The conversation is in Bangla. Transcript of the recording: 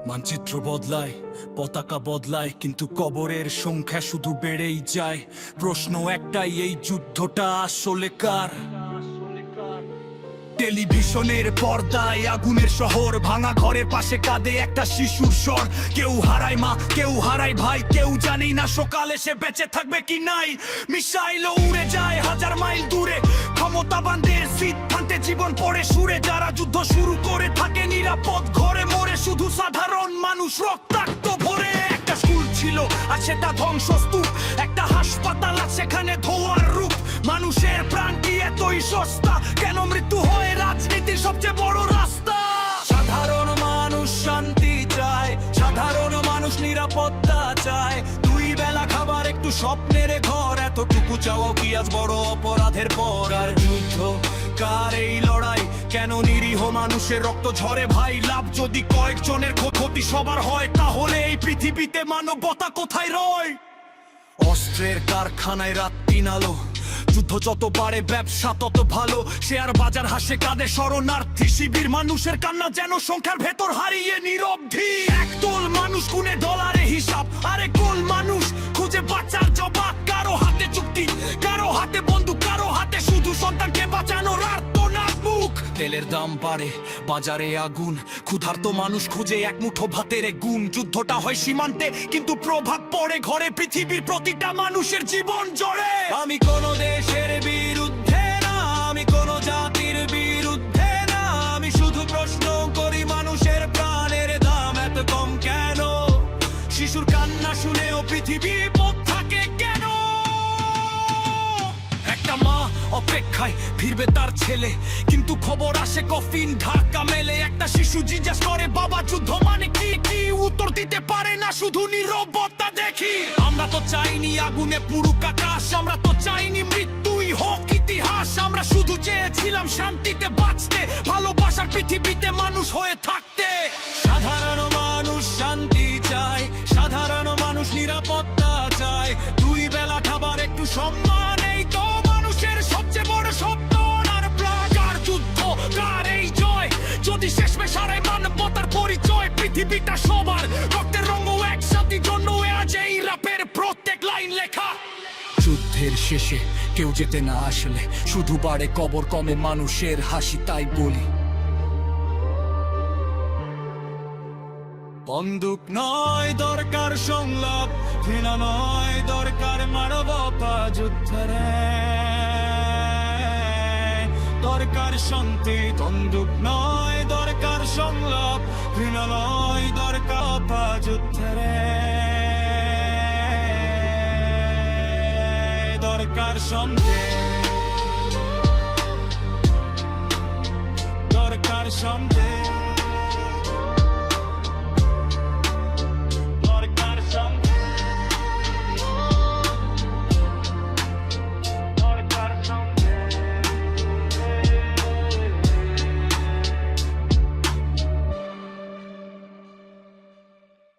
মানচিত্র বদলায়, পতাকা বদলায়, কিন্তু কবরের সংখ্যা শুধু বেড়েই যায়। প্রশ্ন একটাই, এই যুদ্ধটা আসলে কার? টেলিভিশনের পর্দায় আগুনের শহর, ভাঙা ঘরের পাশে কাঁদে একটা শিশুর স্বর। কেউ হারায় মা, কেউ হারায় ভাই, কেউ জানি না সকালে সে বেঁচে থাকবে কি নাই। মিসাইল উড়ে যায় হাজার মাইল দূরে, ক্ষমতাবানদের সিদ্ধান্তে জীবন পড়ে সুরে। যারা যুদ্ধ শুরু করে থাকে নিরাপদ ঘরে, মরে শুধু সাধারণ মানুষ রক্তাক্ত ভরে। একটা স্কুল ছিল আর সেটা ধ্বংসস্তূপ, একটা হাসপাতাল আর সেখানে ধোঁয়ার রূপ। মানুষের প্রাণ কি এতই সস্তা? কেন মৃত্যু হয় রাজনীতির সবচেয়ে বড় রাস্তা? সাধারণ মানুষ শান্তি চায়, সাধারণ মানুষ নিরাপত্তা চায়। দুই বেলা খাবার, একটু স্বপ্নের ঘর, এতটুকু চাও কি আজ বড় অপরাধের পর? আর যুদ্ধ কার এই লড়াই? কেন নিরীহ মানুষের রক্ত ঝরে ভাই? লাভ যদি কয়েকজনের, ক্ষতি সবার হয়, তাহলে এই পৃথিবীতে মানবতা কোথায় রয়? অস্ত্রের কারখানায় রাত দিন আলো, যুদ্ধ যত বাড়ে ব্যবসা তত ভালো। শেয়ার বাজার হাসে কাঁদে শরণার্থী শিবির, মানুষের কান্না যেন সংখ্যার ভেতর হারিয়ে নীরবধি। একদল মানুষ গুনে ডলারে হিসাব, আরেক দল মানুষ খুঁজে বাঁচার জবাব। কারো হাতে চুক্তি, কারো হাতে বন্দুক, কারো হাতে শুধু সন্তানকে বাঁচানোর আর্তনাদ মুখ। তেলের দাম বাড়ে, বাজারে আগুন, ক্ষুধার্ত মানুষ খুঁজে এক মুঠো ভাতের গুণ। যুদ্ধটা হয় সীমান্তে, কিন্তু প্রভাব পড়ে ঘরে, পৃথিবীর প্রতিটা মানুষের জীবন জড়ে। আমি কোন দেশের বিরুদ্ধে না, আমি কোন জাতির বিরুদ্ধে না, আমি শুধু প্রশ্ন করি মানুষের প্রাণের দাম এত কম কেন? শিশুর কান্না শুনেও পৃথিবী পথ থাকে কেন? একটা মা অপেক্ষায় ফিরবে তার ছেলে, কিন্তু খবর আসে কফিন ঢাকা মেলে। একটা শিশু জিজ্ঞেস করে বাবা যুদ্ধ মানে কি? কি উত্তর দিতে পারে না, শুধু নীরবতা দেখি। আমরা তো চাইনি আগুনে পুরুক আকাশ, আমরা তো চাইনি মৃত্যুই হোক ইতিহাস। আমরা শুধু চেয়েছিলাম শান্তিতে বাঁচতে, ভালোবাসার পৃথিবীতে মানুষ হয়ে থাকতে। সাধারণ মানুষ শান্তি চায়, সাধারণ মানুষ নিরাপত্তা চায়। দুই বেলা খাবার, একটু সম্মান, এই তো মানুষের সবচেয়ে বড় স্বপ্ন। আর কার যুদ্ধ, কার এই জয়? যদি শেষ মেশারে মানবতার পরিচয়, পৃথিবীটা সবার, রক্তের রঙ একসাথে জন্য আজ এই রাপের প্রত্যেক লাইন লেখা। যুদ্ধের শেষে কেউ যেতে না আসলে, শুধু বাড়ে কবর, কমে মানুষের হাসি। তাই বলি বন্দুক নয় দরকার সংলাপ, ঘৃণা নয় দরকার মানবতা। যুদ্ধের দরকার শান্তি, বন্দুক নয় দরকার সংলাপ, ঘৃণা নয় দরকার। যুদ্ধের দরকার শান্তি, দরকার শান্তি।